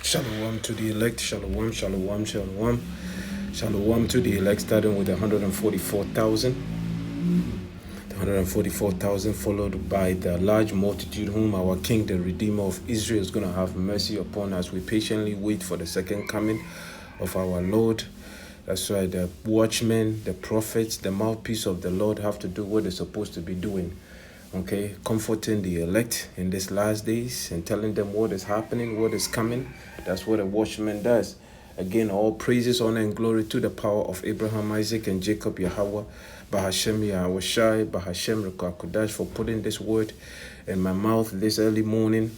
Shalom to the elect, shalom, shalom, shalom. Shalom to the elect, starting with 144,000. The 144,000 followed by the large multitude whom our King, the Redeemer of Israel, is going to have mercy upon as we patiently wait for the second coming of our Lord. That's right, the watchmen, the prophets, the mouthpiece of the Lord have to do what they're supposed to be doing. Okay, comforting the elect in these last days and telling them what is happening, what is coming. That's what a watchman does. Again, all praises, honor, and glory to the power of Abraham, Isaac, and Jacob, Yahawah, Bahasham, Yahawashi, Bahasham, Qadash, for putting this word in my mouth this early morning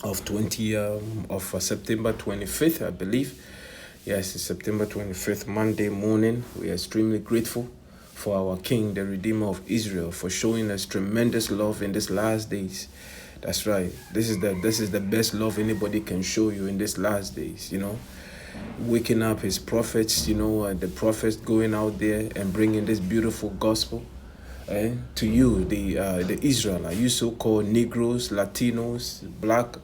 of September 25th, I believe. Yes, it's September 25th, Monday morning. We are extremely grateful for our King, the Redeemer of Israel, for showing us tremendous love in these last days. That's right. This is the best love anybody can show you in these last days, Waking up his prophets, the prophets going out there and bringing this beautiful gospel to you, the Israelites, you so-called Negroes, Latinos, Black,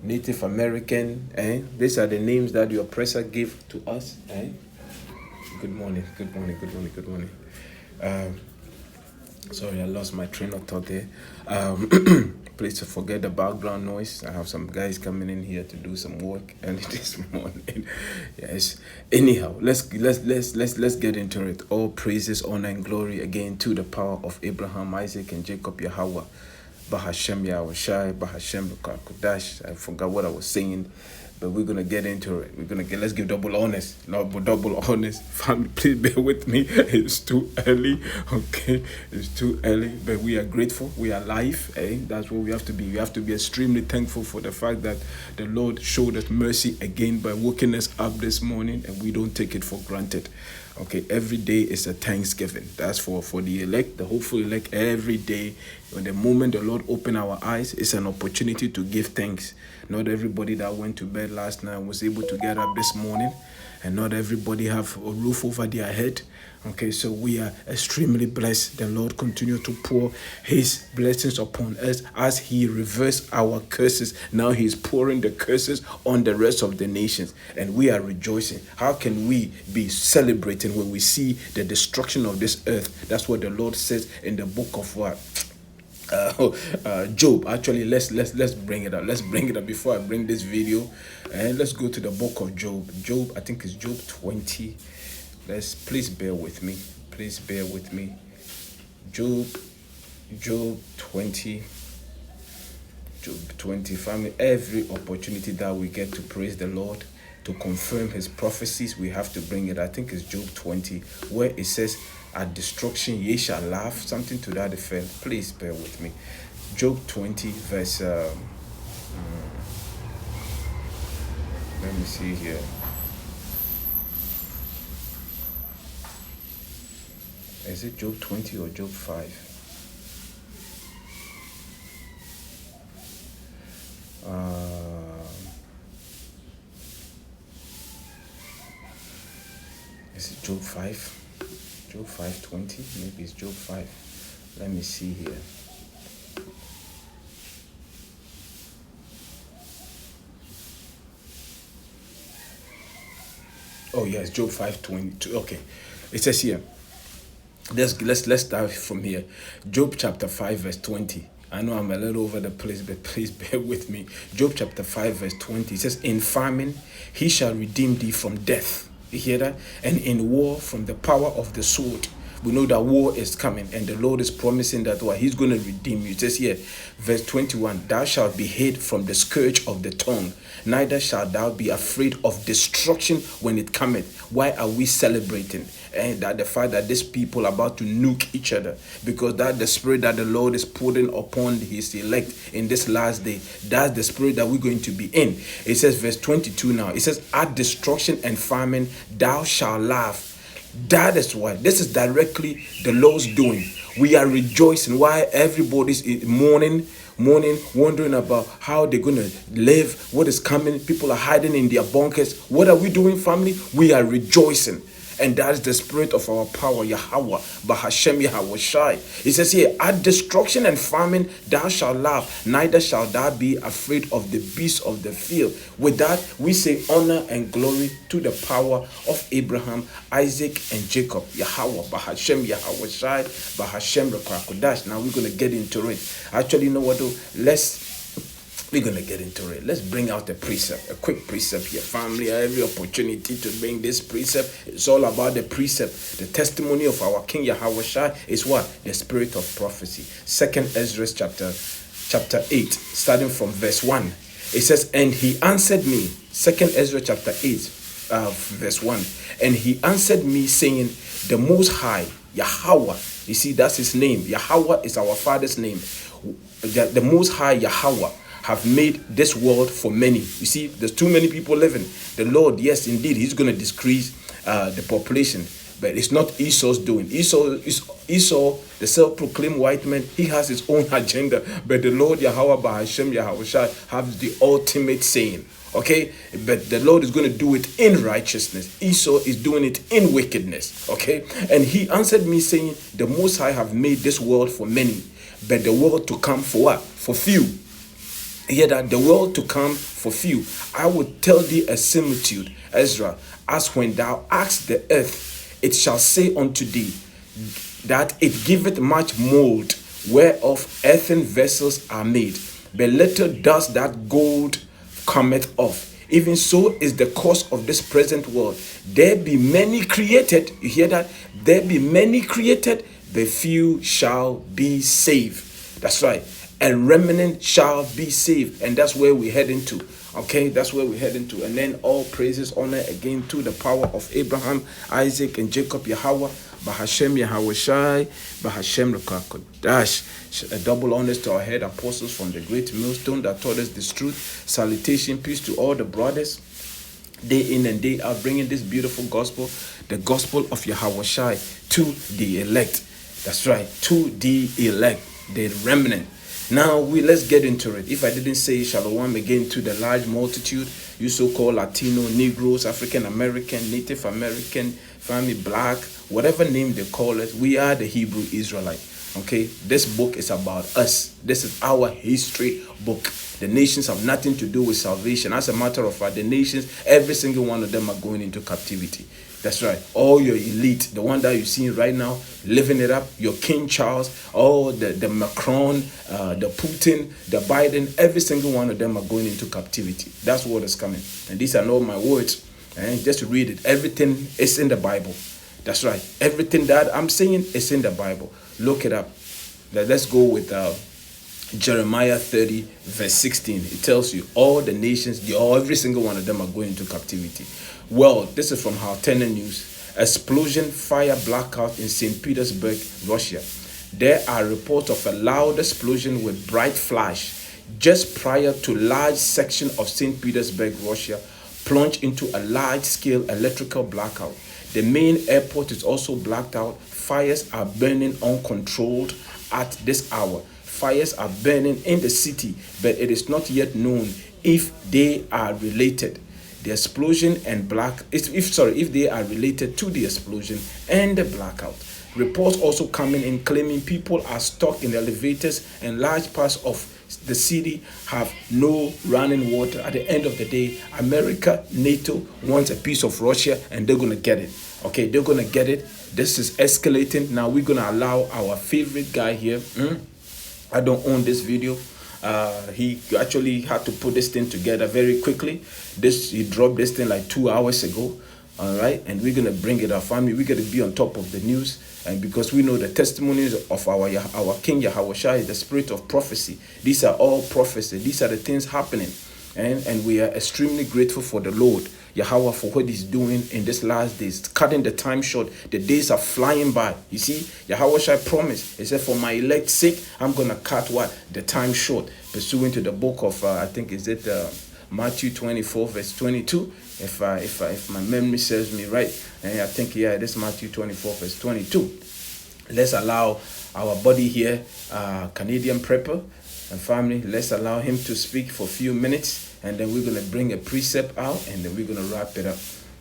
Native American. These are the names that the oppressor gave to us. Good morning. Sorry, I lost my train of thought there. Please forget the background noise. I have some guys coming in here to do some work early this morning. Yes. Anyhow, let's get into it. All praises, honor, and glory again to the power of Abraham, Isaac, and Jacob, Yahawah. Bahasham, Yahawashi, Bahasham, Qadash. I forgot what I was saying, but we're gonna get into it. Let's give double honors. Family, please bear with me. It's too early. Okay, it's too early, but we are grateful. We are alive. That's what we have to be. We have to be extremely thankful for the fact that the Lord showed us mercy again by waking us up this morning, and we don't take it for granted. Okay, every day is a Thanksgiving. That's for the elect, the hopeful elect. Every day, when the moment the Lord open our eyes, it's an opportunity to give thanks. Not everybody that went to bed last night was able to get up this morning, and not everybody have a roof over their head. Okay, so we are extremely blessed. The Lord continue to pour his blessings upon us as he reversed our curses. Now he's pouring the curses on the rest of the nations, and we are rejoicing. How can we be celebrating when we see the destruction of this earth? That's what the Lord says in the book of what? Job. Actually, let's bring it up. Let's bring it up before I bring this video, and let's go to the book of Job. Job, I think it's Job 20. Please bear with me. Job 20. Job 20. Family, every opportunity that we get to praise the Lord, to confirm his prophecies, we have to bring it. I think it's Job 20, where it says, at destruction ye shall laugh, something to that effect. Please bear with me. Job 20, verse let me see here. Is it Job 20 or Job 5? Is it Job 5? Job 5:20? Maybe it's Job 5. Let me see here. Oh yes, Job 5:22. Okay, it says here. Let's start from here. Job chapter 5 verse 20. I know I'm a little over the place, but please bear with me. Job chapter 5 verse 20. It says, in famine he shall redeem thee from death. You hear that? And in war from the power of the sword. We know that war is coming, and the Lord is promising that he's going to redeem you. It says here, verse 21, thou shalt be hid from the scourge of the tongue, neither shalt thou be afraid of destruction when it cometh. Why are we celebrating? And that the fact that these people are about to nuke each other, because that the spirit that the Lord is putting upon his elect in this last day, that's the spirit that we're going to be in. It says, verse 22 now, it says, at destruction and famine thou shalt laugh. That is why this is directly the Lord's doing. We are rejoicing while everybody's mourning, wondering about how they're going to live, what is coming. People are hiding in their bunkers. What are we doing, family? We are rejoicing. And that is the spirit of our power, Yahawah, Bahasham, Yahawashi. It says here, at destruction and famine thou shalt laugh, neither shalt thou be afraid of the beasts of the field. With that, we say honor and glory to the power of Abraham, Isaac, and Jacob. Yahawah, Bahasham, Yahawashi, Bahasham, Qadash. Now we're going to get into it. Actually, you know what though? We're going to get into it. Let's bring out a precept, a quick precept here. Family, every opportunity to bring this precept. It's all about the precept. The testimony of our King Yahawashi is what? The spirit of prophecy. 2nd Ezra chapter 8, starting from verse 1. It says, and he answered me, 2nd Ezra chapter 8, verse 1. And he answered me, saying, the Most High, Yahawah. You see, that's his name. Yahawah is our Father's name. The Most High, Yahawah, have made this world for many. You see, there's too many people living. The Lord, yes, indeed, he's going to decrease the population. But it's not Esau's doing. Esau, the self-proclaimed white man, he has his own agenda. But the Lord, Yahawah, Bahasham, Yahawashi, have the ultimate saying. Okay? But the Lord is going to do it in righteousness. Esau is doing it in wickedness. Okay? And he answered me, saying, the Most High have made this world for many, but the world to come for what? For few. Hear that? The world to come for few. I will tell thee a similitude, Ezra, as when thou askest the earth, it shall say unto thee, that it giveth much mold, whereof earthen vessels are made. But little does that gold cometh off. Even so is the course of this present world. There be many created. You hear that? There be many created, but few shall be saved. That's right. And remnant shall be saved. And that's where we're heading to. Okay, that's where we're heading to. And then all praises, honor again to the power of Abraham, Isaac, and Jacob, Yahawah, Bahasham, Yahawashi, Bahasham, Qadash. A double honors to our head apostles from the great millstone that taught us this truth. Salutation, peace to all the brothers, day in and day out, bringing this beautiful gospel, the gospel of Yahawashi, to the elect. That's right, to the elect, the remnant. Now, let's get into it. If I didn't say shalom again to the large multitude, you so-called Latino, Negroes, African American, Native American, family, black, whatever name they call it, we are the Hebrew Israelite. Okay, this book is about us. This is our history book. The nations have nothing to do with salvation. As a matter of fact, the nations, every single one of them are going into captivity. That's right. All your elite, the one that you're seeing right now, living it up, your King Charles, all the Macron, the Putin, the Biden, every single one of them are going into captivity. That's what is coming. And these are not my words. And just read it. Everything is in the Bible. That's right. Everything that I'm saying is in the Bible. Look it up. Let's go with Jeremiah 30, verse 16. It tells you all the nations, every single one of them are going into captivity. Well, this is from Haltena News. Explosion, fire, blackout in St. Petersburg, Russia. There are reports of a loud explosion with bright flash just prior to large section of St. Petersburg, Russia, plunged into a large-scale electrical blackout. The main airport is also blacked out. Fires are burning uncontrolled at this hour. Fires are burning in the city, but it is not yet known if they are related. The explosion and if they are related to the explosion and the blackout. Reports also coming in claiming people are stuck in elevators and large parts of the city have no running water. At the end of the day, America, NATO wants a piece of Russia and they're going to get it. Okay, they're going to get it. This is escalating. Now we're going to allow our favorite guy here. I don't own this video. He actually had to put this thing together very quickly. He dropped this thing like 2 hours ago. All right, and we're gonna bring it our family. We're gonna be on top of the news, and because we know the testimonies of our King Yahawashi, the spirit of prophecy. These are all prophecy. These are the things happening, and we are extremely grateful for the Lord Yahawah for what He's doing in this last days, cutting the time short. The days are flying by. You see, Yahawashi promised. He said, "For my elect's sake, I'm gonna cut what the time short." Pursuant to the book of I think is it Matthew 24 verse 22. If my memory serves me right, and I think it is Matthew 24 verse 22. Let's allow our buddy here, Canadian prepper and family. Let's allow him to speak for a few minutes, and then we're gonna bring a precept out, and then we're gonna wrap it up.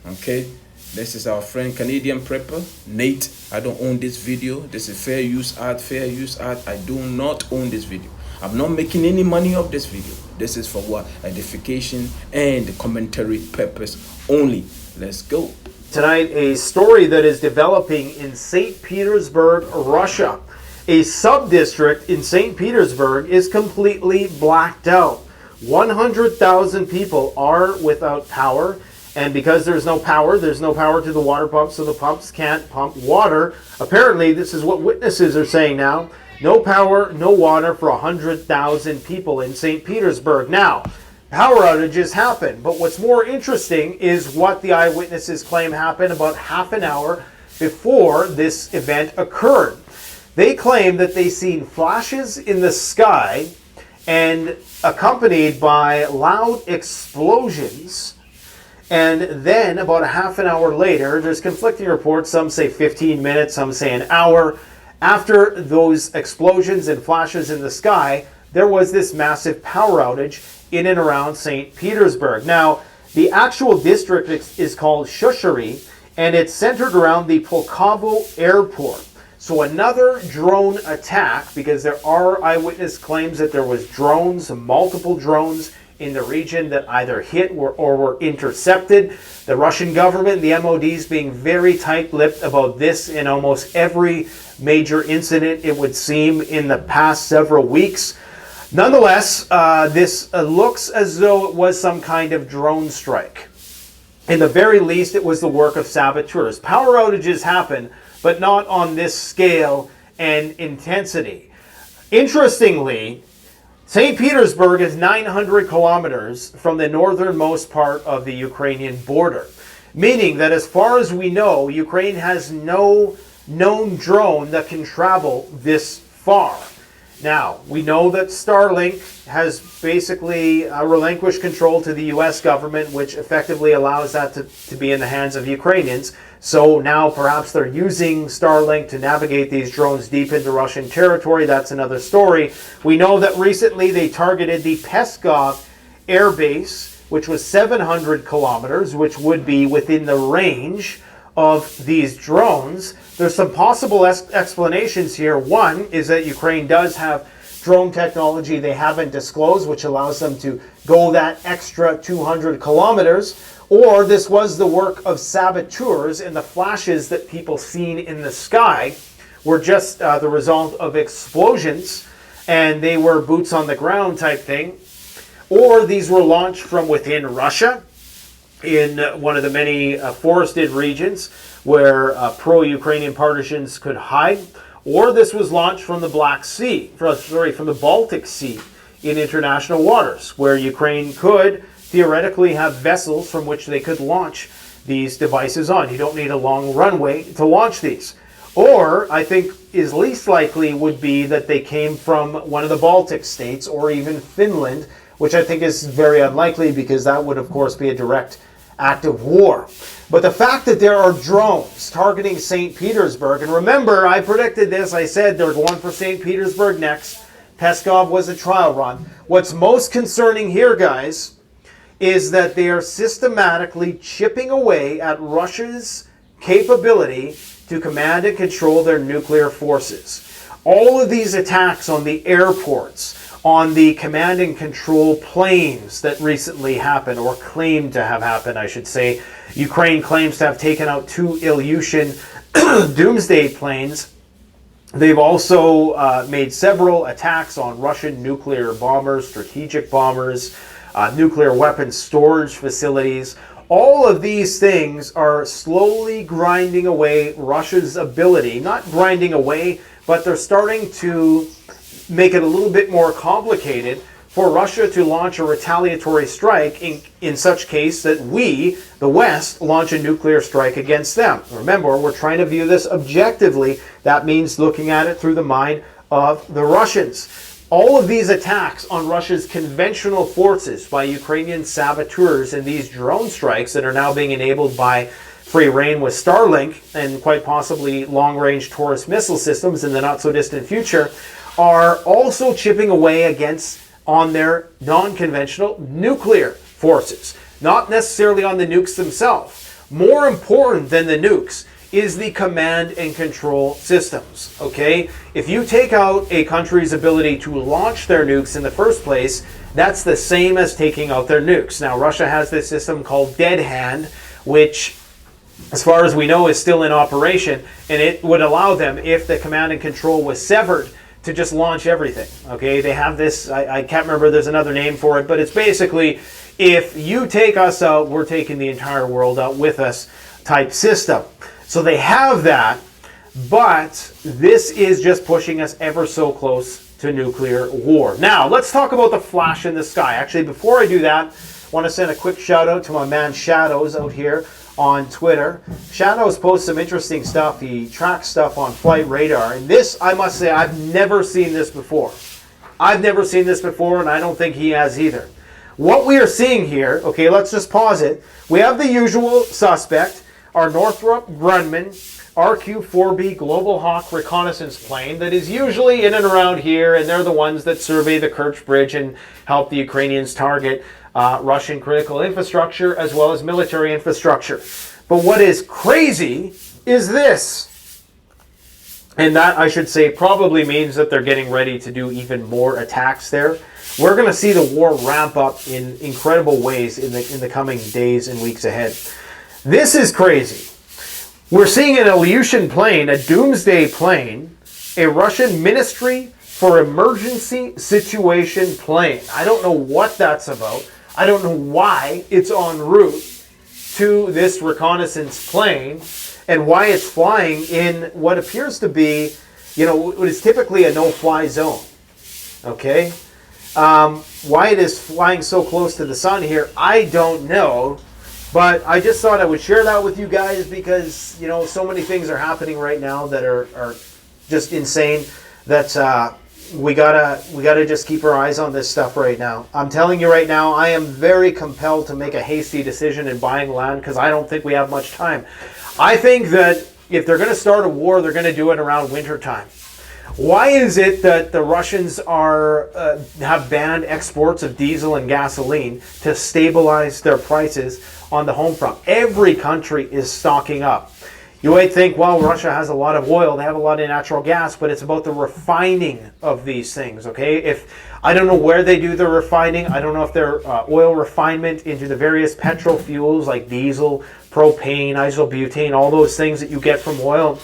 Okay, this is our friend Canadian prepper Nate. I don't own this video. This is fair use art. Fair use art. I do not own this video. I'm not making any money off this video. This is for what? Edification and commentary purpose only. Let's go. Tonight, a story that is developing in St. Petersburg, Russia. A sub-district in St. Petersburg is completely blacked out. 100,000 people are without power, and because there's no power to the water pumps, so the pumps can't pump water. Apparently, this is what witnesses are saying now. No power, no water for 100,000 people in St. Petersburg. Now, power outages happen, but what's more interesting is what the eyewitnesses claim happened about half an hour before this event occurred. They claim that they seen flashes in the sky and accompanied by loud explosions. And then about a half an hour later, there's conflicting reports. Some say 15 minutes, some say an hour. After those explosions and flashes in the sky, there was this massive power outage in and around St. Petersburg. Now, the actual district is called Shushari, and it's centered around the Pulkovo airport. So another drone attack, because there are eyewitness claims that there was drones, multiple drones in the region that either hit or were intercepted. The Russian government, the MODs, being very tight-lipped about this in almost every major incident, it would seem, in the past several weeks. Nonetheless, this looks as though it was some kind of drone strike. In the very least, it was the work of saboteurs. Power outages happen, but not on this scale and intensity. Interestingly, St. Petersburg is 900 kilometers from the northernmost part of the Ukrainian border, meaning that as far as we know, Ukraine has no known drone that can travel this far. Now, we know that Starlink has basically relinquished control to the U.S. government, which effectively allows that to be in the hands of Ukrainians. So now perhaps they're using Starlink to navigate these drones deep into Russian territory. That's another story. We know that recently they targeted the Peskov air base, which was 700 kilometers, which would be within the range of these drones. There's some possible explanations here. One is that Ukraine does have drone technology they haven't disclosed, which allows them to go that extra 200 kilometers. Or this was the work of saboteurs, and the flashes that people seen in the sky were just the result of explosions, and they were boots on the ground type thing. Or these were launched from within Russia, in one of the many forested regions where pro-Ukrainian partisans could hide, or this was launched from the Black Sea, from the Baltic Sea in international waters, where Ukraine could theoretically have vessels from which they could launch these devices on. You don't need a long runway to launch these. Or, I think, is least likely would be that they came from one of the Baltic states or even Finland, which I think is very unlikely because that would, of course, be a direct act of war. But the fact that there are drones targeting St. Petersburg, and remember, I predicted this, I said they're going for St. Petersburg next. Peskov was a trial run. What's most concerning here, guys, is that they are systematically chipping away at Russia's capability to command and control their nuclear forces. All of these attacks on the airports, on the command and control planes that recently happened, or claimed to have happened, I should say. Ukraine claims to have taken out 2 Ilyushin doomsday planes. They've also made several attacks on Russian nuclear bombers, strategic bombers, nuclear weapons storage facilities. All of these things are slowly grinding away Russia's ability, not grinding away, but they're starting to make it a little bit more complicated for Russia to launch a retaliatory strike in such case that we, the West, launch a nuclear strike against them. Remember, we're trying to view this objectively. That means looking at it through the mind of the Russians. All of these attacks on Russia's conventional forces by Ukrainian saboteurs and these drone strikes that are now being enabled by free reign with Starlink and quite possibly long-range Taurus missile systems in the not-so-distant future are also chipping away on their non-conventional nuclear forces. Not necessarily on the nukes themselves. More important than the nukes is the command and control systems, okay? If you take out a country's ability to launch their nukes in the first place, that's the same as taking out their nukes. Now, Russia has this system called Dead Hand, which, as far as we know, is still in operation, and it would allow them, if the command and control was severed, to just launch everything, okay? They have this, I can't remember, there's another name for it, but it's basically, if you take us out, we're taking the entire world out with us type system. So they have that, but this is just pushing us ever so close to nuclear war. Now, let's talk about the flash in the sky. Actually, before I do that, I want to send a quick shout out to my man Shadows out here on Twitter. Shadows posts some interesting stuff. He tracks stuff on flight radar. And this, I must say, I've never seen this before. I've never seen this before, and I don't think he has either. What we are seeing here, okay, let's just pause it. We have the usual suspect, our Northrop Grumman RQ-4B Global Hawk reconnaissance plane that is usually in and around here, and they're the ones that survey the Kerch Bridge and help the Ukrainians target Russian critical infrastructure as well as military infrastructure. But what is crazy is this. And that, I should say, probably means that they're getting ready to do even more attacks there. We're going to see the war ramp up in incredible ways in the coming days and weeks ahead. This is crazy. We're seeing an Ilyushin plane, a doomsday plane, a Russian Ministry for Emergency Situation plane. I don't know what that's about. I don't know why it's en route to this reconnaissance plane and why it's flying in what appears to be, you know, what is typically a no-fly zone. Okay? Why it is flying so close to the sun here, I don't know. But I just thought I would share that with you guys because, you know, so many things are happening right now that are just insane that we gotta just keep our eyes on this stuff right now. I'm telling you right now, I am very compelled to make a hasty decision in buying land because I don't think we have much time. I think that if they're going to start a war, they're going to do it around winter time. Why is it that the Russians have banned exports of diesel and gasoline to stabilize their prices on the home front? Every country is stocking up. You might think, well, Russia has a lot of oil, they have a lot of natural gas, but it's about the refining of these things, okay? I don't know where they do the refining. I don't know if they're oil refinement into the various petrol fuels like diesel, propane, isobutane, all those things that you get from oil.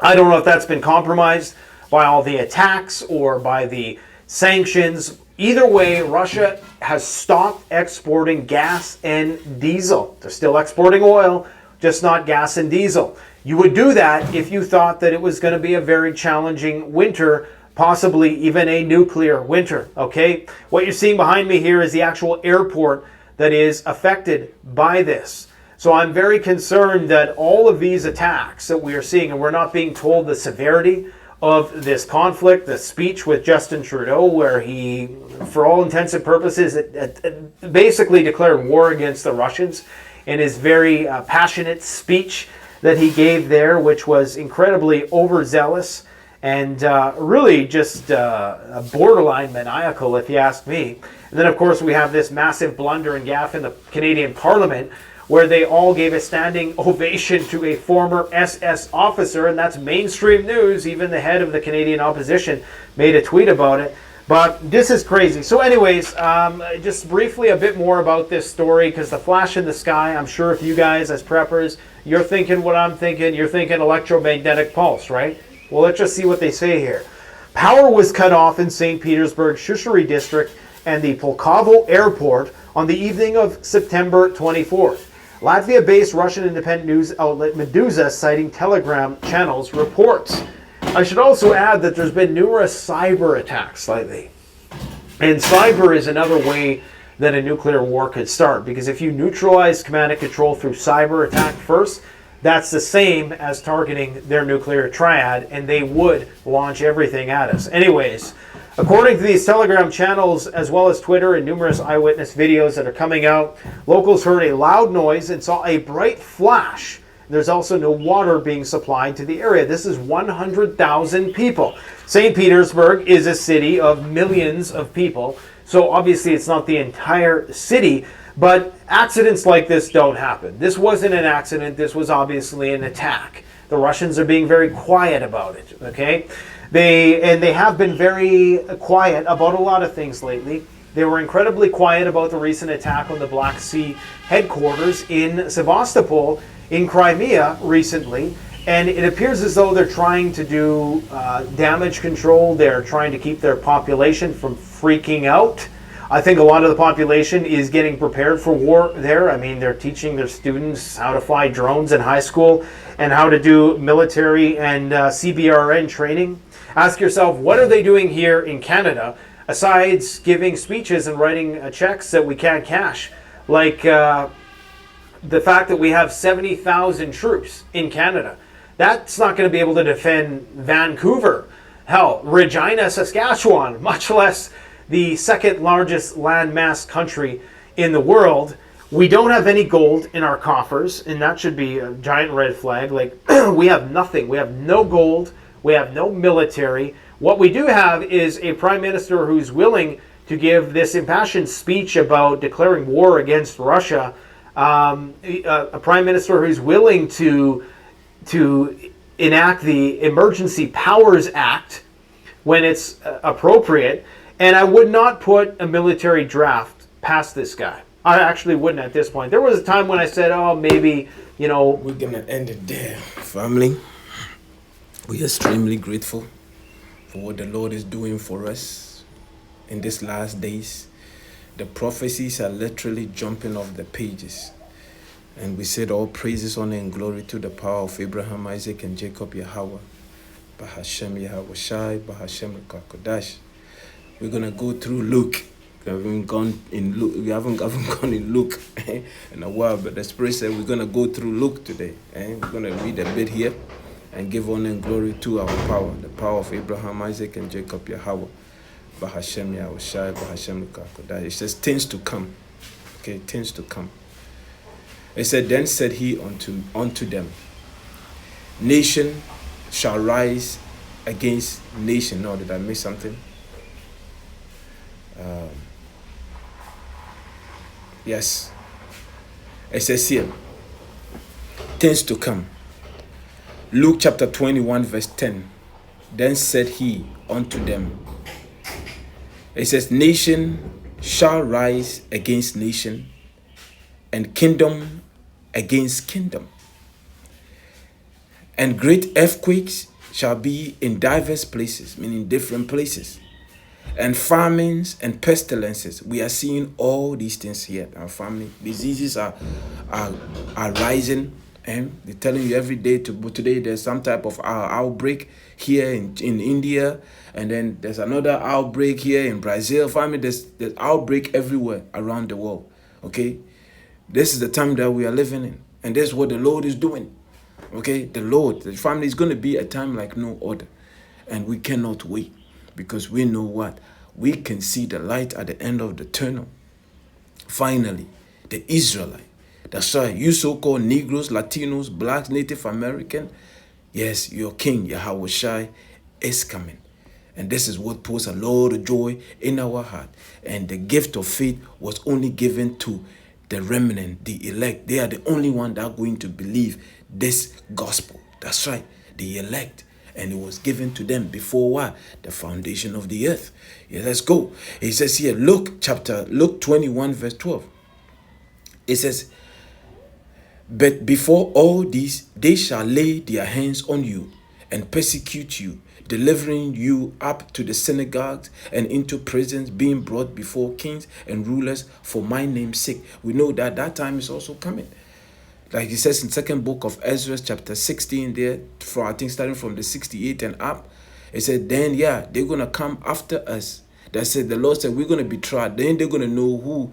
I don't know if that's been compromised by all the attacks or by the sanctions. Either way, Russia has stopped exporting gas and diesel. They're still exporting oil, just not gas and diesel. You would do that if you thought that it was going to be a very challenging winter, possibly even a nuclear winter, okay? What you're seeing behind me here is the actual airport that is affected by this. So I'm very concerned that all of these attacks that we are seeing, and we're not being told the severity of this conflict, the speech with Justin Trudeau, where he, for all intents and purposes, basically declared war against the Russians in his very passionate speech that he gave there, which was incredibly overzealous and really just borderline maniacal, if you ask me. And then, of course, we have this massive blunder and gaffe in the Canadian Parliament, where they all gave a standing ovation to a former SS officer, and that's mainstream news. Even the head of the Canadian opposition made a tweet about it. But this is crazy. So anyways, just briefly a bit more about this story, because the flash in the sky, I'm sure if you guys as preppers, you're thinking what I'm thinking, you're thinking electromagnetic pulse, right? Well, let's just see what they say here. Power was cut off in St. Petersburg, Shushary District, and the Pulkovo Airport on the evening of September 24th. Latvia-based Russian independent news outlet Meduza, citing Telegram channels, reports. I should also add that there's been numerous cyber attacks lately. And cyber is another way that a nuclear war could start, because if you neutralize command and control through cyber attack first, that's the same as targeting their nuclear triad, and they would launch everything at us. Anyways, according to these Telegram channels, as well as Twitter and numerous eyewitness videos that are coming out, locals heard a loud noise and saw a bright flash. There's also no water being supplied to the area. This is 100,000 people. St. Petersburg is a city of millions of people, so obviously it's not the entire city, But accidents like this don't happen. This wasn't an accident. This was obviously an attack. The Russians are being very quiet about it, okay? They have been very quiet about a lot of things lately. They were incredibly quiet about the recent attack on the Black Sea headquarters in Sevastopol in Crimea recently. And it appears as though they're trying to do damage control. They're trying to keep their population from freaking out. I think a lot of the population is getting prepared for war there. I mean, they're teaching their students how to fly drones in high school and how to do military and CBRN training. Ask yourself, what are they doing here in Canada besides giving speeches and writing checks that we can't cash? Like the fact that we have 70,000 troops in Canada. That's not going to be able to defend Vancouver. Hell, Regina, Saskatchewan, much less the second largest landmass country in the world. We don't have any gold in our coffers, and that should be a giant red flag. Like, we have nothing. We have no gold. We have no military. What we do have is a prime minister who's willing to give this impassioned speech about declaring war against Russia. A prime minister who's willing to enact the Emergency Powers Act when it's appropriate. And I would not put a military draft past this guy. I actually wouldn't at this point. There was a time when I said, oh, maybe, you know. We're going to end it there, family. We are extremely grateful for what the Lord is doing for us in these last days. The prophecies are literally jumping off the pages. And we said all praises, honor, and glory to the power of Abraham, Isaac, and Jacob, Yahawah. Bahasham, Yahawashi, Bahasham, Qadash. We're gonna go through Luke. We haven't gone in Luke in a while, but the Spirit said we're gonna go through Luke today. We're gonna read a bit here and give honor and glory to our power, the power of Abraham, Isaac, and Jacob, Yahawah. Bahasham, Yahawashi, Bahasham, Qadash. It says things to come. Okay, things to come. It said, then said he unto them, nation shall rise against nation. No, did I miss something? Yes. It says here, things to come. Luke chapter 21 verse 10. Then said he unto them. It says, nation shall rise against nation, and kingdom against kingdom. And great earthquakes shall be in diverse places, meaning different places. And famines and pestilences. We are seeing all these things here. Our family diseases are rising, and they're telling you every day. Today there's some type of outbreak here in India, and then there's another outbreak here in Brazil. Family, there's outbreak everywhere around the world. Okay, this is the time that we are living in, and that's what the Lord is doing. Okay, the family is going to be a time like no other, and we cannot wait. Because we know what? We can see the light at the end of the tunnel. Finally, the Israelite. That's right. You so-called Negroes, Latinos, Blacks, Native American. Yes, your King, Yahawashi, is coming. And this is what puts a lot of joy in our heart. And the gift of faith was only given to the remnant, the elect. They are the only one that are going to believe this gospel. That's right. The elect. And it was given to them before what? The foundation of the earth. Yeah, let's go. It says here, Luke 21 verse 12. It says, but before all these, they shall lay their hands on you and persecute you, delivering you up to the synagogues and into prisons, being brought before kings and rulers for my name's sake. We know that that time is also coming. Like it says in second book of Ezra, chapter 16 there, I think starting from the 68 and up, it said, then, they're going to come after us. That said, the Lord said, we're going to be tried. Then they're going to know who.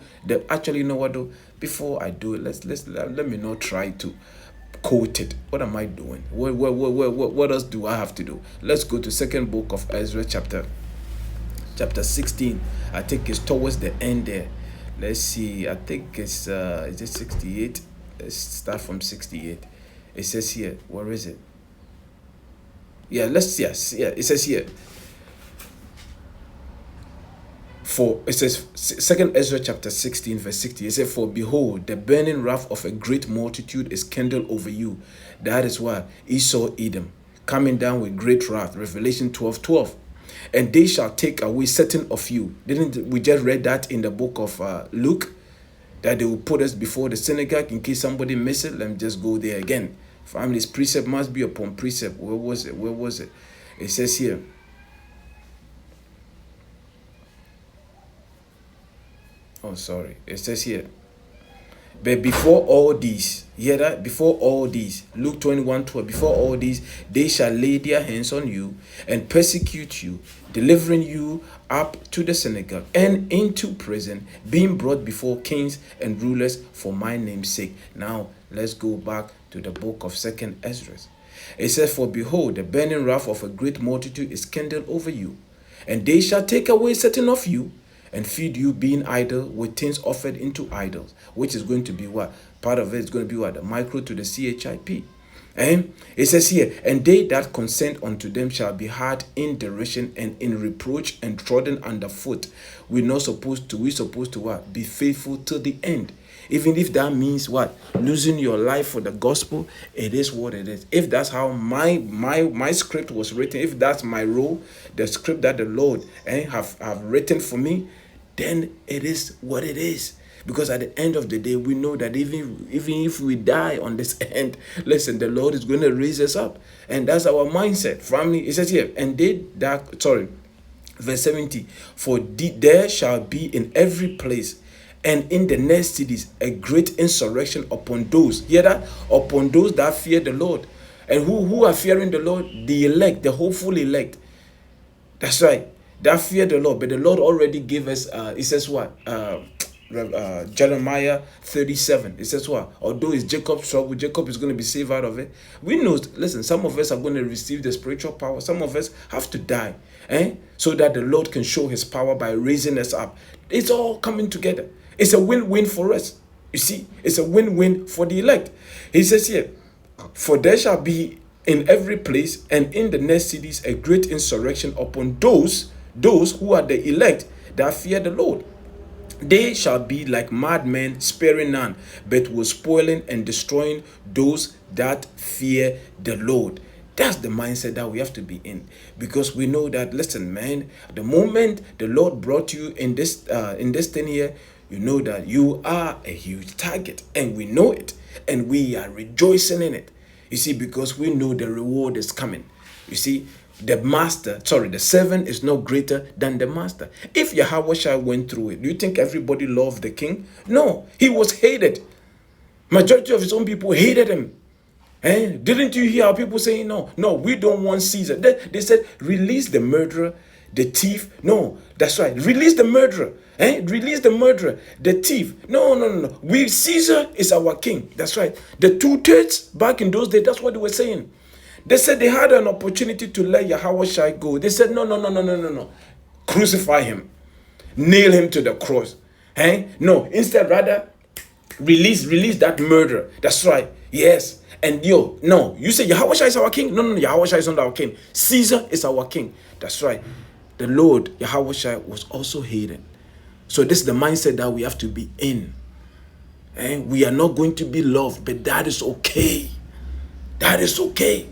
Actually, you know what, though? Before I do it, let me not try to quote it. What am I doing? What else do I have to do? Let's go to second book of Ezra, chapter 16. I think it's towards the end there. Let's see. I think it's, is it 68? Let's start from 68. It says here, where is it? It says here. For it says, second Ezra chapter 16 verse 60, it says, for behold, the burning wrath of a great multitude is kindled over you. That is why Esau, Edom, coming down with great wrath. Revelation 12:12. And they shall take away certain of you. Didn't we just read that in the book of Luke? That they will put us before the synagogue. In case somebody miss it, let me just go there again. Family's precept must be upon precept. Where was it? Where was it? It says here. Oh, sorry. It says here. But before all these, hear that? Before all these, Luke 21:12, before all these, they shall lay their hands on you and persecute you, delivering you up to the synagogue and into prison, being brought before kings and rulers for my name's sake. Now, let's go back to the book of 2nd Ezra. It says, for behold, the burning wrath of a great multitude is kindled over you, and they shall take away certain of you, and feed you, being idle, with things offered into idols, which is going to be what? Part of it is going to be what? The micro to the CHIP. And it says here, and they that consent unto them shall be hard in derision and in reproach and trodden underfoot. We're supposed to what? Be faithful till the end. Even if that means what? Losing your life for the gospel, it is what it is. If that's how my script was written, if that's my role, the script that the Lord have written for me, then it is what it is. Because at the end of the day, we know that even if we die on this end, listen, the Lord is going to raise us up. And that's our mindset. Family, it says here, and verse 70, for there shall be in every place and in the next cities a great insurrection upon those, hear that? Upon those that fear the Lord. And who are fearing the Lord? The elect, the hopeful elect. That's right. That fear the Lord. But the Lord already gave us, it says what? Jeremiah 37. It says what? Although it's Jacob's trouble, Jacob is going to be saved out of it. We know, listen, some of us are going to receive the spiritual power. Some of us have to die. So that the Lord can show his power by raising us up. It's all coming together. It's a win-win for us. You see, it's a win-win for the elect. He says here, for there shall be in every place and in the next cities a great insurrection upon those who are the elect that fear the Lord. They shall be like madmen, sparing none, but will spoiling and destroying those that fear the Lord. That's the mindset that we have to be in, because we know that, listen, man, the moment the Lord brought you in this thing here, you know that you are a huge target, and we know it, and we are rejoicing in it. You see, because we know the reward is coming. You see, the servant is no greater than the master. If Yahawashi went through it, do you think everybody loved the king? No, he was hated. Majority of his own people hated him. Didn't you hear how people saying, no, we don't want Caesar? They said, release the murderer, the thief. No, that's right. Release the murderer. Release the murderer, the thief. No. Caesar is our king. That's right. The 2/3 back in those days, that's what they were saying. They said they had an opportunity to let Yahawashi go. They said, no. Crucify him. Nail him to the cross. No, instead, rather, release that murderer. That's right. Yes. And you say Yahawashi is our king? No, Yahawashi is not our king. Caesar is our king. That's right. The Lord, Yahawashi, was also hated. So this is the mindset that we have to be in. We are not going to be loved, but that is okay. That is okay.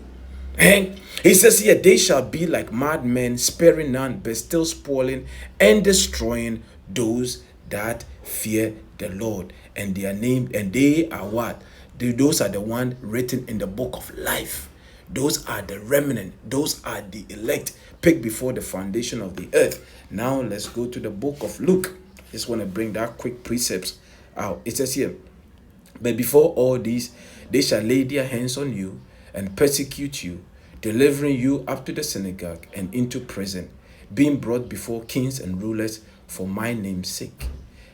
He says here, they shall be like madmen, sparing none, but still spoiling and destroying those that fear the Lord. And they are named, and they are what? Those are the ones written in the book of life. Those are the remnant. Those are the elect, picked before the foundation of the earth. Now let's go to the book of Luke. Just want to bring that quick precepts out. It says here, but before all these, they shall lay their hands on you and persecute you, delivering you up to the synagogue and into prison, being brought before kings and rulers for my name's sake.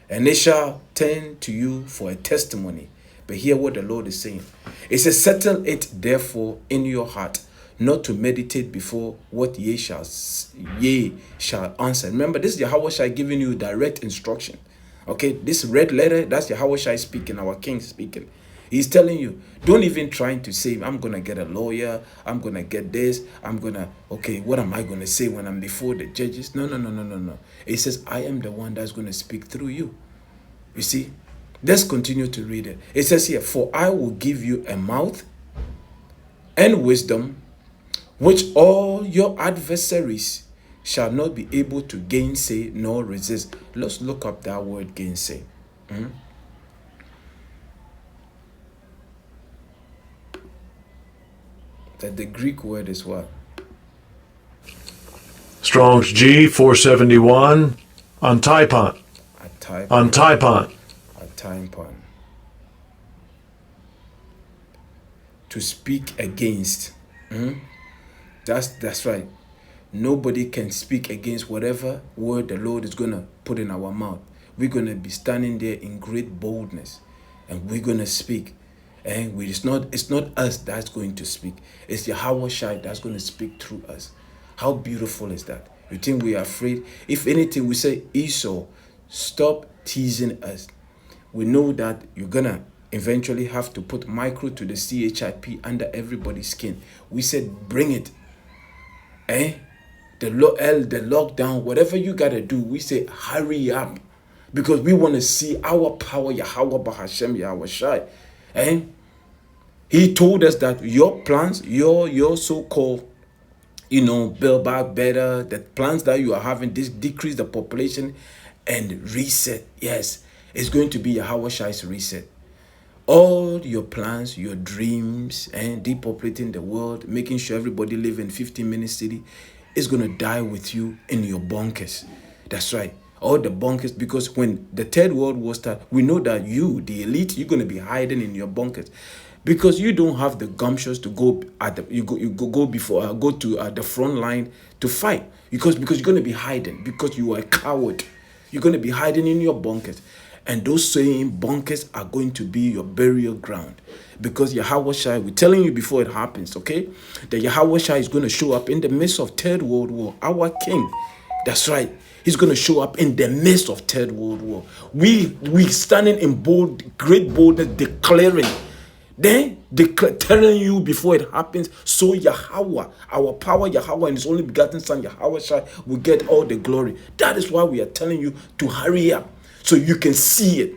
And they shall turn to you for a testimony. But hear what the Lord is saying. It says, settle it therefore in your heart, not to meditate before what ye shall answer. Remember, this is Yahawashi giving you direct instruction. Okay, this red letter, that's Yahawashi speaking, our king speaking. He's telling you, don't even try to say, I'm going to get a lawyer, I'm going to get this, okay, what am I going to say when I'm before the judges? No. It says, I am the one that's going to speak through you. You see? Let's continue to read it. It says here, for I will give you a mouth and wisdom, which all your adversaries shall not be able to gainsay nor resist. Let's look up that word gainsay. That the Greek word is what? Strong's G 471 antypon. Antypon. Antypon. To speak against. That's right. Nobody can speak against whatever word the Lord is going to put in our mouth. We're going to be standing there in great boldness, and we're going to speak. And it's not us that's going to speak. It's Yahawashi that's going to speak through us. How beautiful is that? You think we are afraid? If anything, we say, Esau, stop teasing us. We know that you're going to eventually have to put micro to the CHIP under everybody's skin. We said, bring it. The lockdown, whatever you got to do, we say, hurry up. Because we want to see our power, Yahawah, Bahasham, Yahawashi. He told us that your plans, your so-called, build back better, the plans that you are having, this decrease the population and reset. Yes, it's going to be Yahawashi's reset. All your plans, your dreams, and depopulating the world, making sure everybody live in 15-minute city, is going to die with you in your bunkers. That's right. All the bunkers, because when the Third World War started, we know that you, the elite, you're going to be hiding in your bunkers, because you don't have the gumptions to go to the front line to fight, because you're going to be hiding, because you are a coward. You're going to be hiding in your bunkers, and those same bunkers are going to be your burial ground, because Yahawashi, we're telling you before it happens, okay? The Yahawashi is going to show up in the midst of Third World War, our king. That's right. He's going to show up in the midst of Third World War. We standing in great boldness, declaring, telling you before it happens. So Yahawah, our power, Yahawah, and His only begotten Son, Yahawashi, will get all the glory. That is why we are telling you to hurry up, so you can see it.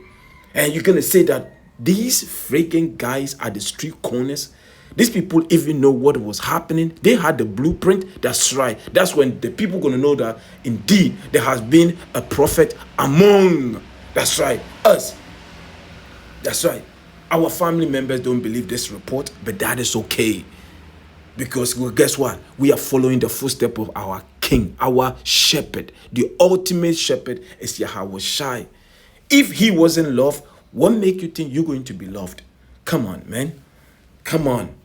And you're going to say that these freaking guys at the street corners, these people even know what was happening. They had the blueprint. That's right. That's when the people going to know that indeed there has been a prophet among. That's right. Us. That's right. Our family members don't believe this report, but that is okay. Because, well, guess what? We are following the footsteps of our king, our shepherd. The ultimate shepherd is Yahawashi. If he wasn't loved, what make you think you're going to be loved? Come on, man. Come on.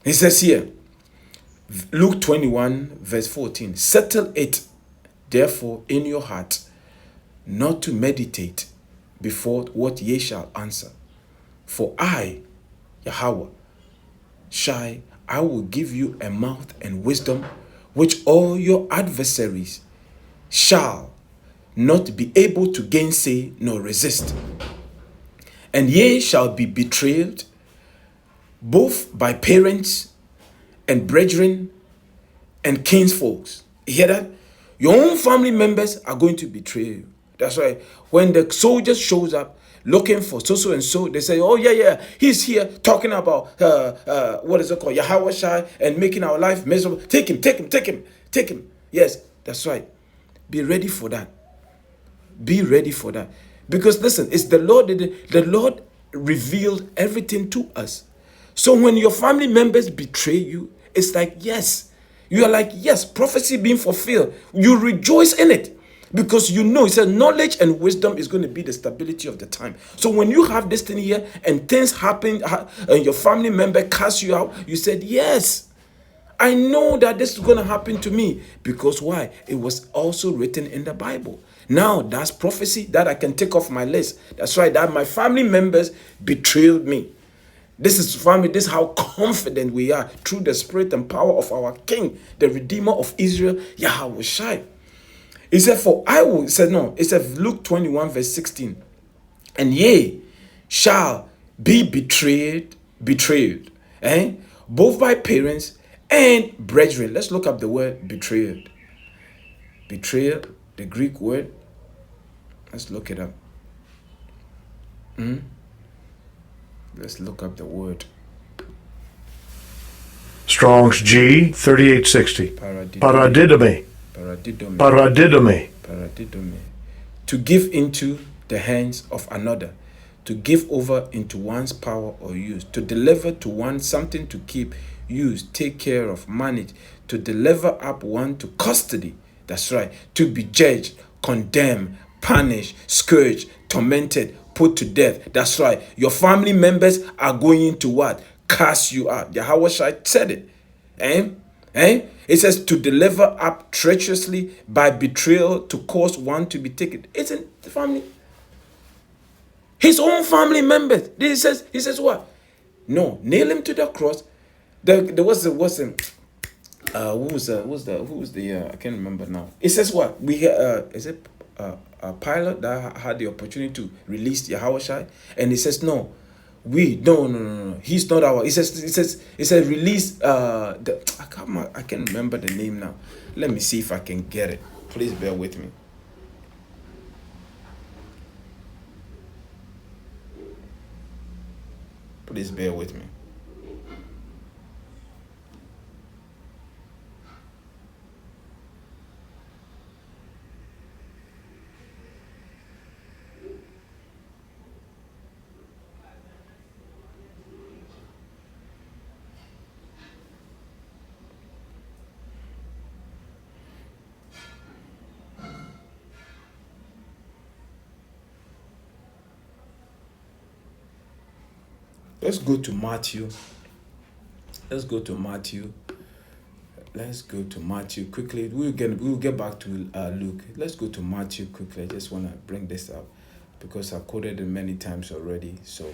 He says here, Luke 21, verse 14, settle it, therefore, in your heart, not to meditate before what ye shall answer. For I, Yahawah, I will give you a mouth and wisdom, which all your adversaries shall not be able to gainsay nor resist. And ye shall be betrayed both by parents and brethren and kinsfolks. You hear that? Your own family members are going to betray you. That's right. When the soldier shows up looking for so and so, they say, oh yeah, he's here talking about what is it called, Yahawashi, and making our life miserable. Take him. Yes, that's right. Be ready for that. Be ready for that. Because listen, it's the Lord. The Lord revealed everything to us. So when your family members betray you, it's like, yes. You are like, yes, prophecy being fulfilled. You rejoice in it. Because you know, it says knowledge and wisdom is going to be the stability of the time. So when you have this thing here and things happen and your family member casts you out, you said, yes, I know that this is going to happen to me. Because why? It was also written in the Bible. Now that's prophecy that I can take off my list. That's right, that my family members betrayed me. This is family. This is how confident we are through the spirit and power of our King, the Redeemer of Israel, Yahawashi. He said, for I will, it said Luke 21 verse 16, and ye shall be betrayed, both by parents and brethren. Let's look up the word betrayed. Betrayal, the Greek word. Let's look it up. Let's look up the word. Strong's G 3860. Paradidomi. Paradidomi. To give into the hands of another, to give over into one's power or use, to deliver to one something to keep, use, take care of, manage, to deliver up one to custody. That's right. To be judged, condemned, punished, scourged, tormented, put to death. That's right. Your family members are going to what? Cast you out. Yahawashi said it. It says to deliver up treacherously by betrayal to cause one to be taken. It's in the family. His own family members. He says what? No, nail him to the cross. There was who was the I can't remember now. It says what? Is it a pilot that had the opportunity to release Yahawashi, and he says no. No. He's not our. It says release I can't remember the name now. Let me see if I can get it. Please bear with me. Please bear with me. Let's go to Matthew. Let's go to Matthew quickly. We'll get back to Luke. Let's go to Matthew quickly. I just want to bring this up because I've quoted it many times already. So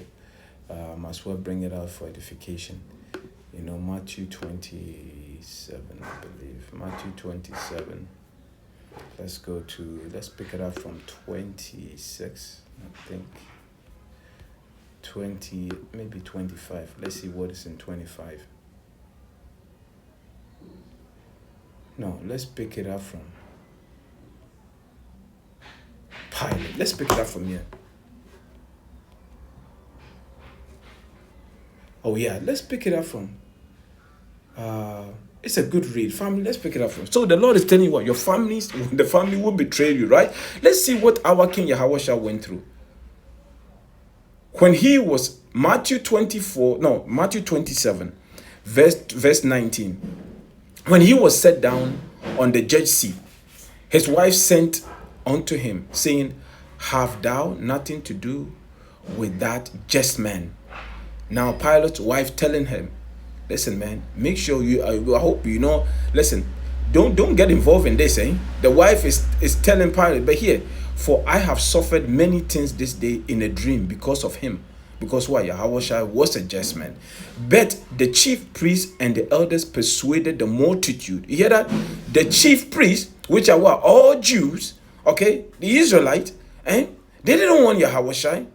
I must well bring it out for edification. Matthew 27, I believe. Matthew 27. Let's pick it up from 26, I think. 20, maybe 25. Let's see what is in 25. No, let's pick it up from Pilate. Let's pick it up from here. Oh yeah, let's pick it up from it's a good read. Family, let's pick it up from. So the Lord is telling you what? The family will betray you, right? Let's see what our King Yahawashi went through. When he was, Matthew 27, verse 19. When he was set down on the judge seat, his wife sent unto him, saying, have thou nothing to do with that just man? Now Pilate's wife telling him, listen, man, make sure I hope listen, don't get involved in this, The wife is telling Pilate, but here, for I have suffered many things this day in a dream because of him. Because why? Yahawashi was a just man. But the chief priests and the elders persuaded the multitude. You hear that? The chief priests, which are what? All Jews, okay? The Israelites, they didn't want Yahawashi.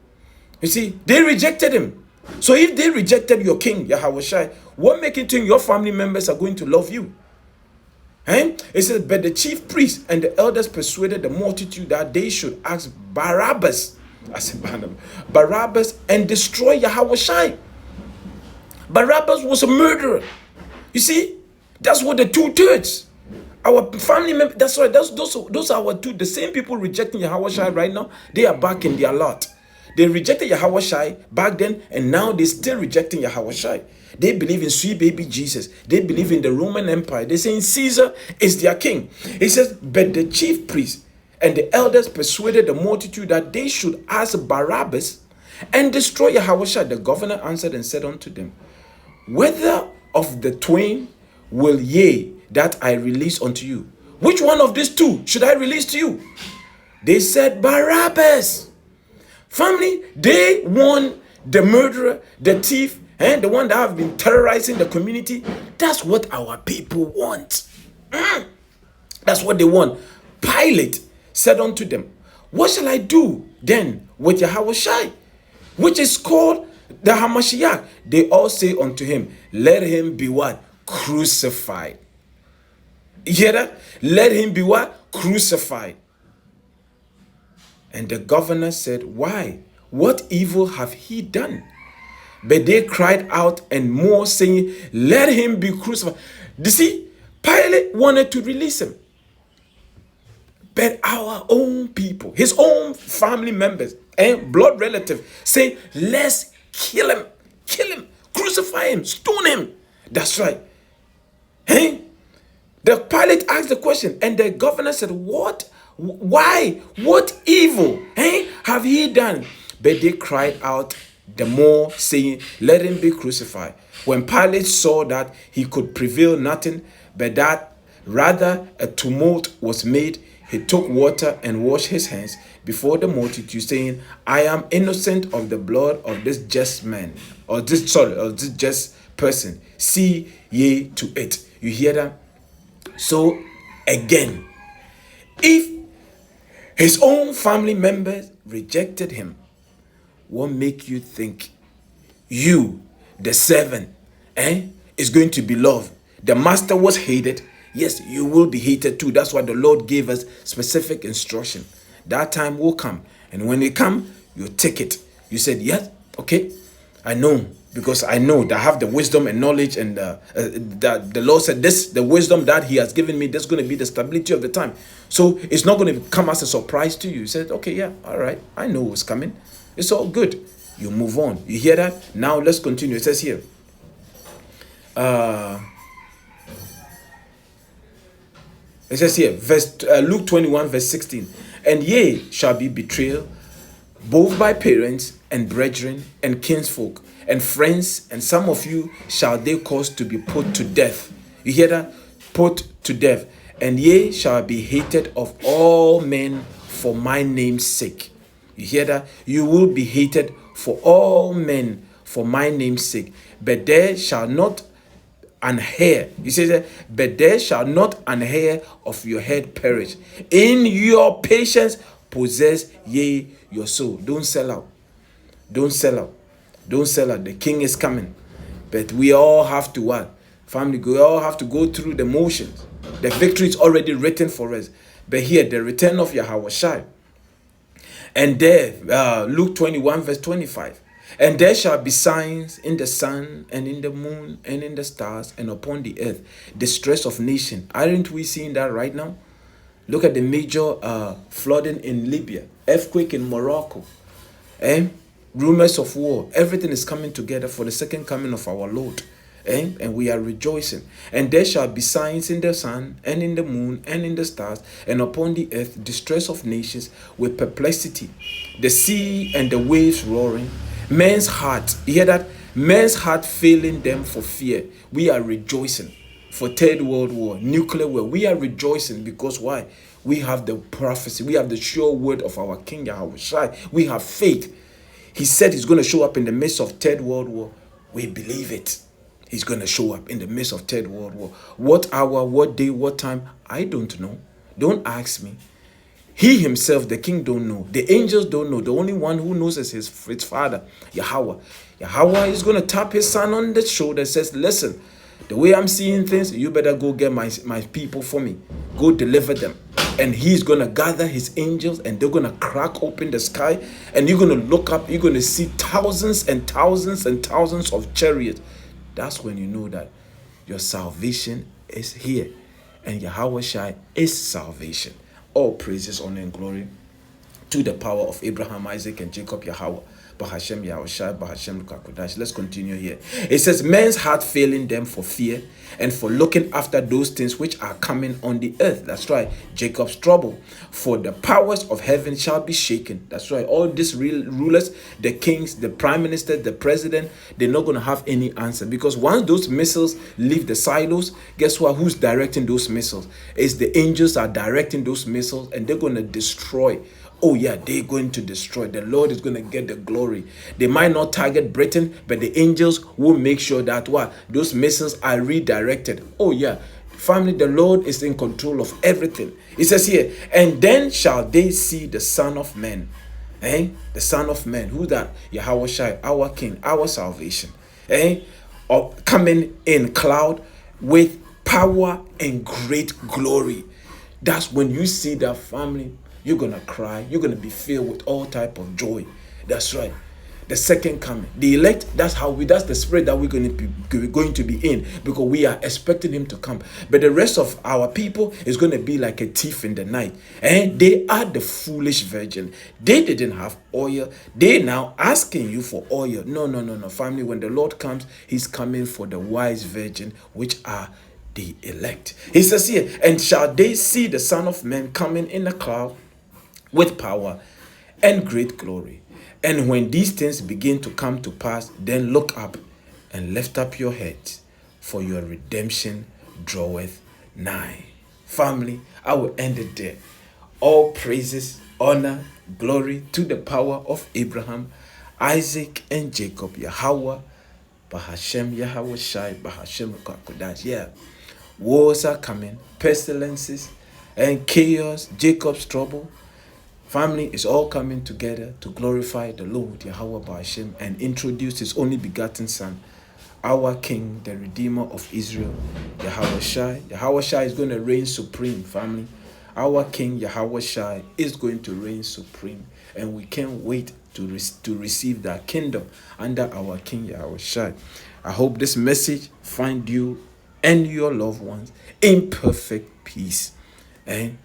You see, they rejected him. So if they rejected your king, Yahawashi, what makes you think your family members are going to love you? It says, but the chief priests and the elders persuaded the multitude that they should ask Barabbas and destroy Yahawashi. Barabbas was a murderer. You see, that's what the 2/3. Our family members, that's right, those are our two. The same people rejecting Yahawashi right now, they are back in their lot. They rejected Yahawashi back then, and now they're still rejecting Yahawashi. They believe in sweet baby Jesus. They believe in the Roman Empire. They say Caesar is their king. It says, but the chief priests and the elders persuaded the multitude that they should ask Barabbas and destroy Yahawashi. The governor answered and said unto them, whether of the twain will ye that I release unto you? Which one of these two should I release to you? They said, Barabbas. Family, they want the murderer, the thief, and the one that have been terrorizing the community. That's what our people want. That's what they want. Pilate said unto them, what shall I do then with Yahawashi, which is called the Hamashiach, they all say unto him, let him be what? Crucified. You hear that? Let him be what? Crucified. And the governor said, why? What evil have he done? But they cried out and more, saying, let him be crucified. You see, Pilate wanted to release him. But our own people, his own family members and blood relatives say, let's kill him, crucify him, stone him. That's right. Hey? The Pilate asked the question, and the governor said, what? Why? What evil have he done? But they cried out the more, saying, let him be crucified. When Pilate saw that he could prevail nothing, but that rather a tumult was made, he took water and washed his hands before the multitude, saying, I am innocent of the blood of this just man, of this just person. See ye to it. You hear that? So again, if his own family members rejected him, what make you think you, the servant, is going to be loved? The master was hated. Yes, you will be hated too. That's why the Lord gave us specific instruction. That time will come. And when it come, you take it. You said, yes, okay, I know. Because I know that I have the wisdom and knowledge, and that the Lord said this, the wisdom that he has given me, that's going to be the stability of the time. So it's not going to come as a surprise to you. He said, okay, yeah, all right, I know what's coming. It's all good. You move on. You hear that? Now let's continue. It says here, Luke 21 verse 16, and ye shall be betrayed both by parents and brethren and kinsfolk and friends, and some of you shall they cause to be put to death. You hear that? Put to death. And ye shall be hated of all men for my name's sake. You hear that? You will be hated for all men for my name's sake. But there shall not an hair, he says, but there shall not an hair of your head perish. In your patience possess ye your soul. Don't sell out. Don't sell out. Don't sell out. The king is coming. But we all have to what? Family, we all have to go through the motions. The victory is already written for us. But here, the return of Yahawashi. And there, Luke 21 verse 25. And there shall be signs in the sun and in the moon and in the stars and upon the earth, distress of nation. Aren't we seeing that right now? Look at the major flooding in Libya, earthquake in Morocco, rumors of war. Everything is coming together for the second coming of our Lord. And we are rejoicing. And there shall be signs in the sun and in the moon and in the stars and upon the earth, distress of nations with perplexity, the sea and the waves roaring, men's heart. You hear that? Men's heart failing them for fear. We are rejoicing for Third World War, nuclear war. We are rejoicing because why? We have the prophecy. We have the sure word of our King Yahawashi. We have faith. He said he's going to show up in the midst of Third World War. We believe it. He's going to show up in the midst of Third World War. What hour, what day, what time? I don't know. Don't ask me. He himself, the king, don't know. The angels don't know. The only one who knows is his father, Yahawah. Yahawah is going to tap his son on the shoulder and says, listen, the way I'm seeing things, you better go get my people for me. Go deliver them. And he's going to gather his angels and they're going to crack open the sky. And you're going to look up, you're going to see thousands and thousands and thousands of chariots. That's when you know that your salvation is here. And Yahawashi is salvation. All praises, honor, and glory to the power of Abraham, Isaac, and Jacob, Yahawah. Bahasham, Yahawashi, Bahasham, Qadash. Let's continue here. It says, men's heart failing them for fear and for looking after those things which are coming on the earth. That's right. Jacob's trouble. For the powers of heaven shall be shaken. That's right. All these rulers, the kings, the prime minister, the president, they're not going to have any answer. Because once those missiles leave the silos, guess what? Who's directing those missiles? It's the angels are directing those missiles, and they're going to destroy. Oh yeah, they're going to destroy. The Lord is going to get the glory. They might not target Britain, but the angels will make sure that what? Those missiles are redirected. Oh yeah, family, the Lord is in control of everything. It says here, and then shall they see the Son of Man. The Son of Man, who that? Yahawashi, our King, our salvation, coming in cloud with power and great glory. That's when you see that, family, you're gonna cry, you're gonna be filled with all type of joy. That's right. The second coming, the elect, that's the spirit that we're going to be in, because we are expecting him to come. But the rest of our people is going to be like a thief in the night, and they are the foolish virgin. They didn't have oil. They now asking you for oil. No, family. When the Lord comes, he's coming for the wise virgin, which are the elect. He says here, and shall they see the Son of Man coming in a cloud with power and great glory. And when these things begin to come to pass, then look up and lift up your heads, for your redemption draweth nigh. Family, I will end it there. All praises, honor, glory to the power of Abraham, Isaac, and Jacob. Yahawah, Bahasham, Yahawashi, Bahasham, Qadash. Yeah, wars are coming, pestilences and chaos, Jacob's trouble. Family is all coming together to glorify the Lord, Yahawah Bahasham, and introduce his only begotten Son, our King, the Redeemer of Israel, Yahawashi. Yahawashi is going to reign supreme, family. Our King, Yahawashi, is going to reign supreme, and we can't wait to receive that kingdom under our King, Yahawashi. I hope this message find you and your loved ones in perfect peace. And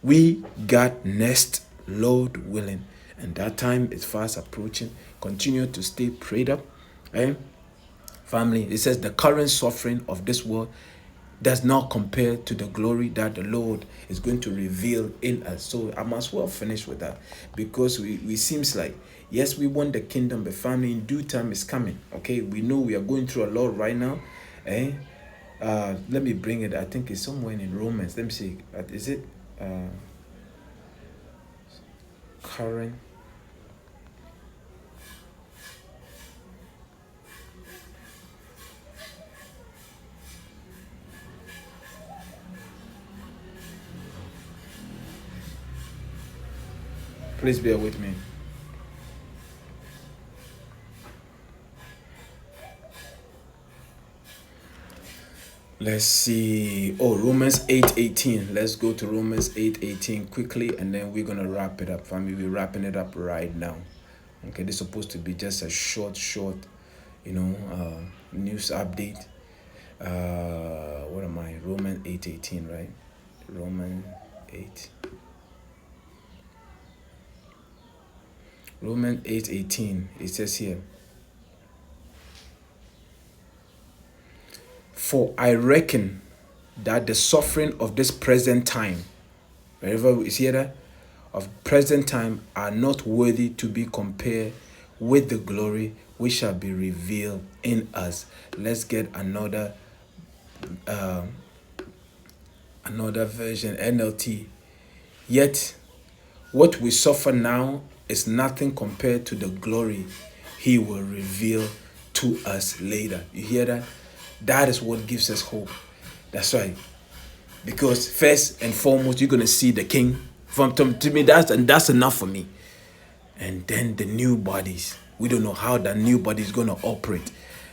we got next, Lord willing, and that time is fast approaching. Continue to stay prayed up. Family, it says the current suffering of this world does not compare to the glory that the Lord is going to reveal in us. So I must well finish with that, because we seems like, yes, we want the kingdom, but family, in due time is coming. Okay, we know we are going through a lot right now. Let me bring it. I think it's somewhere in Romans. Let me see. Is it current? Please bear with me. Let's see. Oh, Romans 8:18. Let's go to Romans 8:18 quickly, and then we're gonna wrap it up, family. We're wrapping it up right now. Okay, this is supposed to be just a short, news update. What am I? Romans 8:18, right? Romans 8. Romans 8:18. It says here, for I reckon that the suffering of this present time, wherever we see that, of present time, are not worthy to be compared with the glory which shall be revealed in us. Let's get another version, NLT. Yet what we suffer now is nothing compared to the glory he will reveal to us later. You hear that? That is what gives us hope. That's right. Because first and foremost, you're going to see the King. To me, that's enough for me. And then the new bodies. We don't know how that new body is going to operate.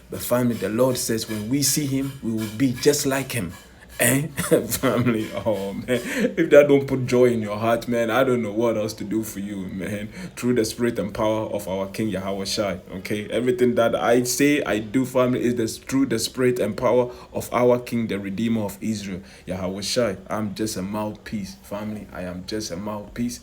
But finally, the Lord says when we see him, we will be just like him. Family, oh man, if that don't put joy in your heart, man, I don't know what else to do for you, man. Through the spirit and power of our King Yahawashi. Okay, everything that I say, I do, family, is through the spirit and power of our King, the Redeemer of Israel, Yahawashi. I'm just a mouthpiece, family. I am just a mouthpiece,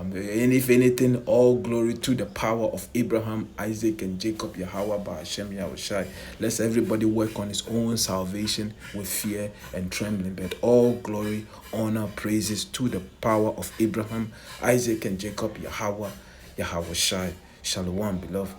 And if anything, all glory to the power of Abraham, Isaac, and Jacob, Yahawah, Bahasham, Yahawashi. Let's everybody work on his own salvation with fear and trembling. But all glory, honor, praises to the power of Abraham, Isaac, and Jacob, Yahawah, Yahawashi. Shalom, beloved.